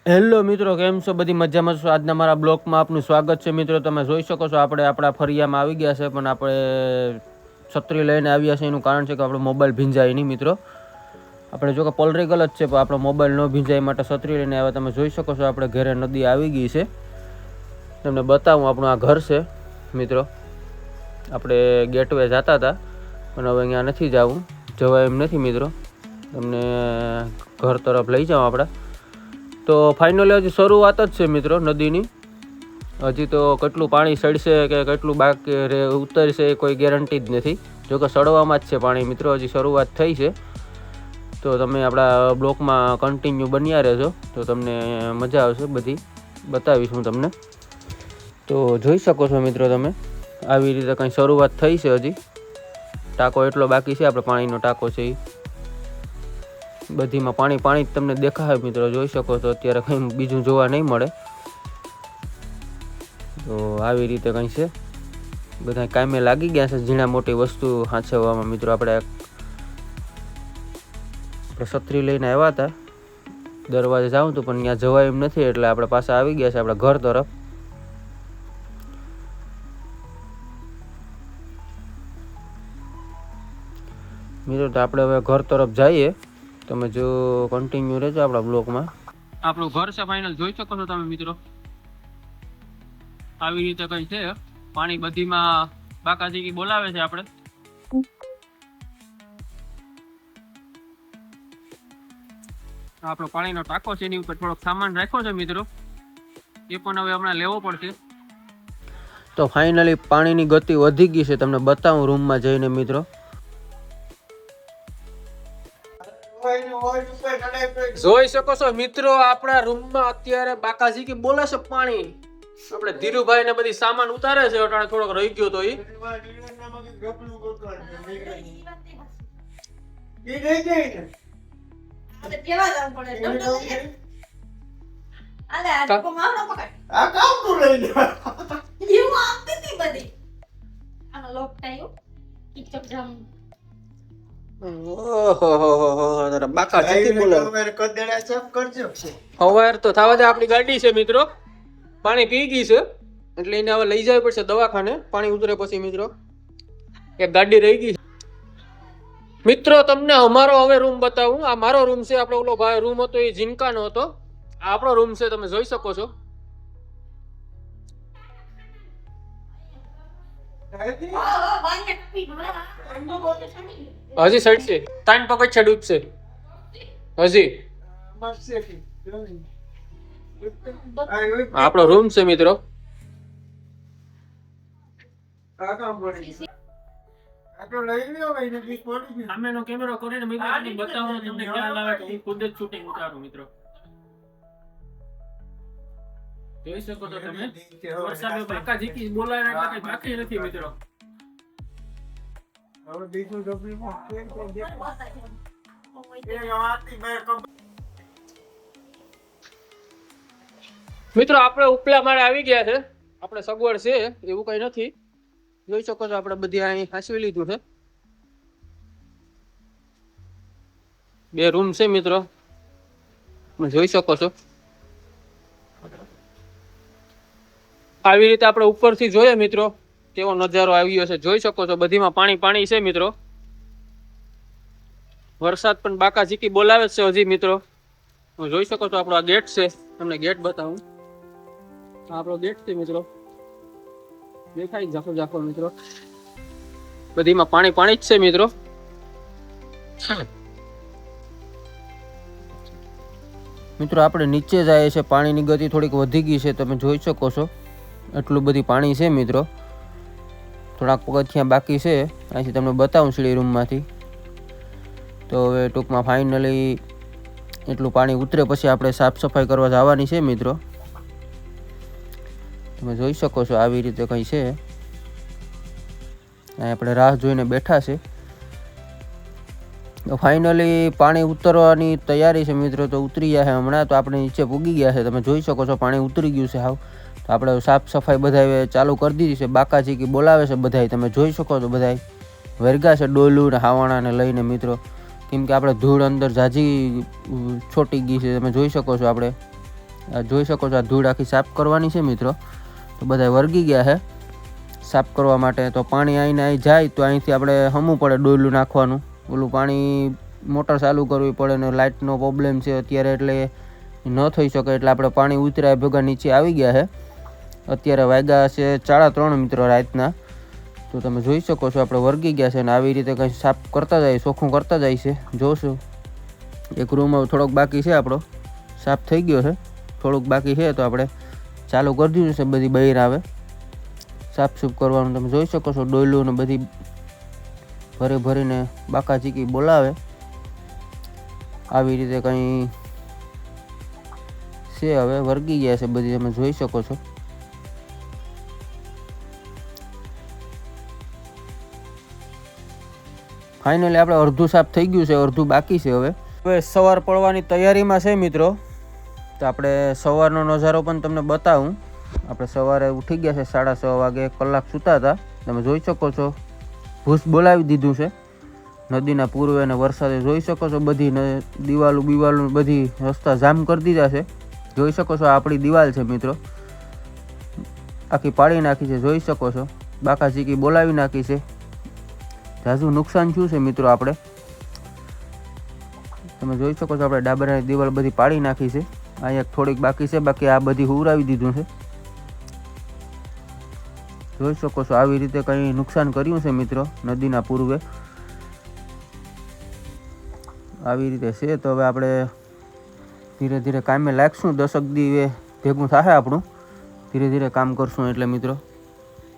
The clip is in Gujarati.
હેલો મિત્રો, કેમ છો? બધી મજામાં છો? આજના મારા બ્લોગમાં આપનું સ્વાગત છે મિત્રો. તમે જોઈ શકો છો આપણે આપણા ફરિયામાં આવી ગયા છે, પણ આપણે છત્રી લઈને આવ્યા છે. એનું કારણ છે કે આપણો મોબાઈલ ભીંજાય નહીં મિત્રો. આપણે જો કે પોલરેગલ જ છે, પણ આપણો મોબાઈલ ન ભીંજાય માટે છત્રી લઈને આવ્યા. તમે જોઈ શકો છો આપણે ઘરે નદી આવી ગઈ છે. તમને બતાવું, આપણું આ ઘર છે મિત્રો. આપણે ગેટવે જતા હતા, પણ હવે અહીંયા નથી જવું, જવાય એમ નથી મિત્રો. તમને ઘર તરફ લઈ જાઉં આપણે. તો ફાઇનલી હજી શરૂઆત જ છે મિત્રો નદીની. હજી તો કેટલું પાણી ચડશે કે કેટલું બાકી ઉતરશે એ કોઈ ગેરંટી જ નથી. જોકે સડવામાં જ છે પાણી મિત્રો, હજી શરૂઆત થઈ છે. તો તમે આપણા બ્લોકમાં કન્ટિન્યુ બન્યા રહેજો, તો તમને મજા આવશે, બધી બતાવીશ હું તમને. તો જોઈ શકો છો મિત્રો તમે, આવી રીતે કંઈ શરૂઆત થઈ છે. હજી ટાંકો એટલો બાકી છે, આપણે પાણીનો ટાંકો છે એ બધીમાં પાણી પાણી જ તમને દેખાય મિત્રો. જોઈ શકો છો અત્યારે કંઈ બીજું જોવા નહીં મળે. તો આવી રીતે કંઈ છે, બધા કામે લાગી ગયા છે ઝીણા મોટી વસ્તુ હાંચવવામાં મિત્રો. આપણે છત્રી લઈને આવ્યા હતા, દરવાજે જાઉં તો પણ ત્યાં જવાય એમ નથી, એટલે આપણે પાછા આવી ગયા છે આપણા ઘર તરફ. મિત્રો તો આપણે હવે ઘર તરફ જઈએ. તમે જો કન્ટિન્યુ રહેજો આપણા બ્લોકમાં. આપણું ઘર છે ફાઇનલ, જોઈ શકો છો તમે મિત્રો. આવી રીતે કઈ છે, પાણી બધીમાં બાકાજી બોલાવે છે. આપણે આપણો પાણીનો ટાંકો છે, એની ઉપર થોડોક સામાન રાખ્યો છે મિત્રો, એ પણ હવે હમણાં લેવો પડશે. તો ફાઇનલી પાણીની ગતિ વધી ગઈ છે, તમને બતાવું રૂમમાં જઈને મિત્રો. જોઈ શકો છો મિત્રો, આપણા રૂમમાં અત્યારે બાકાજી કે બોલે છે પાણી. આપણે ધીરુભાઈ ને બધી સામાન ઉતારે છે, અટાણે થોડોક રહી ગયો તો હવાર તો થવા દે. આપણી ગાડી છે મિત્રો, પાણી પી ગઈ છે, એટલે એને હવે લઈ જવી પડશે દવાખાને. પાણી ઉતરે પછી મિત્રો, એક ગાડી રહી ગઈ મિત્રો. તમને અમારો હવે રૂમ બતાવું. આ મારો રૂમ છે. આપણો ઓલો ભાઈ રૂમ હતો એ જીનકાનો હતો, આ આપણો રૂમ છે, તમે જોઈ શકો છો. હજી સાઈડ છે, તાન પકડ છે, ડૂબશે હજી. આપણો રૂમ છે મિત્રો. સામેનો કેમેરો કરીને બતાવો, તમને ખ્યાલ આવે કે હું ખુદ જ શૂટિંગ ઉતારું મિત્રો. જોઈ શકો છો તમે, વરસાદ બાકા જીકી બોલાવે એટલે કઈ બાકી નથી મિત્રો. મિત્રો આપણે ઉપલા માળે આવી ગયા છે. આપણે સગવડ છે એવું કઈ નથી. જોઈ શકો છો આપણે બધી અહીં હાંસવી લીધું છે. 2 રૂમ છે મિત્રો, તમે જોઈ શકો છો. આવી રીતે આપણે ઉપરથી જોઈએ મિત્રો, કેવો નજારો આવ્યો છે. જોઈ શકો છો બધીમાં પાણી પાણી છે મિત્રો. વરસાદ પણ બાકા ઝીકી બોલાવે છે હજી મિત્રો. જોઈ શકો છો આપણો આ ગેટ છે, તમને ગેટ બતાવું. આપણો ગેટ છે મિત્રો, દેખાય જાખો જાખો મિત્રો. બધીમાં પાણી પાણી જ છે મિત્રો. મિત્રો આપણે નીચે જાય છે, પાણીની ગતિ થોડીક વધી ગઈ છે, તમે જોઈ શકો છો. એટલું બધી પાણી છે મિત્રો. થોડાક પગથિયાં બાકી છે, અહીંથી તમને બતાવું સીડી રૂમમાંથી. તો હવે ટૂંકમાં ફાઇનલી એટલું પાણી ઉતરે પછી આપણે સાફ સફાઈ કરવા જવાની છે મિત્રો. તમે જોઈ શકો છો આવી રીતે કંઈ છે. અહીં આપણે રાહ જોઈને બેઠા છે. તો ફાઇનલી પાણી ઉતરવાની તૈયારી છે મિત્રો. તો ઉતરી ગયા છે હમણાં. તો આપણે નીચે પૂગી ગયા છે, તમે જોઈ શકો છો. પાણી ઉતરી ગયું છે હાવ. તો આપણે સાફ સફાઈ બધાએ ચાલુ કરી દીધી છે. બાકાજી કે બોલાવે છે બધાય, તમે જોઈ શકો છો. બધાય વર્ગા છે ડોલું ને હાવાણાને લઈને મિત્રો, કેમ કે આપણે ધૂળ અંદર ઝાઝી છોટી ગઈ છે. તમે જોઈ શકો છો આપણે આ જોઈ શકો છો, આ ધૂળ આખી સાફ કરવાની છે મિત્રો. તો બધા વર્ગી ગયા છે સાફ કરવા માટે. તો પાણી આવીને અહીં જાય તો અહીંથી આપણે હમવું પડે ડોયલું નાખવાનું. ઓલું પાણી મોટર ચાલુ કરવી પડે ને લાઇટનો પ્રોબ્લેમ છે અત્યારે એટલે ન થઈ શકે. એટલે આપણે પાણી ઉતરાય ભેગા નીચે આવી ગયા છે. અત્યારે વાગ્યા છે 3:30 મિત્રો રાતના. તો તમે જોઈ શકો છો આપણે વર્ગી ગયા છે અને આવી રીતે કંઈ સાફ કરતા જાય, ચોખ્ખું કરતા જાય છે. જોશો એક રૂમ થોડોક બાકી છે, આપણો સાફ થઈ ગયો છે, થોડુંક બાકી છે. તો આપણે ચાલુ કરી દીધું છે બધી બહાર આવે સાફ કરવાનું. તમે જોઈ શકો છો ડોયલું ને બધી ભરીને બાકા ચીકી બોલાવે. આવી રીતે કંઈ છે. હવે વર્ગી ગયા છે બધી, તમે જોઈ શકો છો. ફાઇનલી આપણે અડધું સાફ થઈ ગયું છે, અડધું બાકી છે. હવે સવાર પડવાની તૈયારીમાં છે મિત્રો. તો આપણે સવારનો નજારો પણ તમને બતાવું. આપણે સવારે ઉઠી ગયા છે 6:30 વાગે, 1 કલાક સૂતા હતા. તમે જોઈ શકો છો ભૂસ બોલાવી દીધું છે નદીના પૂર્વે અને વરસાદે. જોઈ શકો છો બધી દિવાલું બધી રસ્તા જામ કરી દીધા છે. જોઈ શકો છો આપણી દિવાલ છે મિત્રો, આખી પાડી નાખી છે. જોઈ શકો છો બાકા ચીકી બોલાવી નાખી છે. ઝાઝું નુકસાન થયું છે મિત્રો આપણે. તમે જોઈ શકો છો આપણે ડાબરાની દિવાલ બધી પાડી નાખી છે. અહીંયા થોડીક બાકી છે, બાકી આ બધી હુરાવી દીધું છે. જોઈ શકો છો આવી રીતે કંઈ નુકસાન કર્યું છે મિત્રો નદીના પૂર્વે. આવી રીતે છે. તો હવે આપણે ધીરે ધીરે કામે લાગશું. 10 દી ભેગું થાય આપણું, ધીરે ધીરે કામ કરશું એટલે મિત્રો.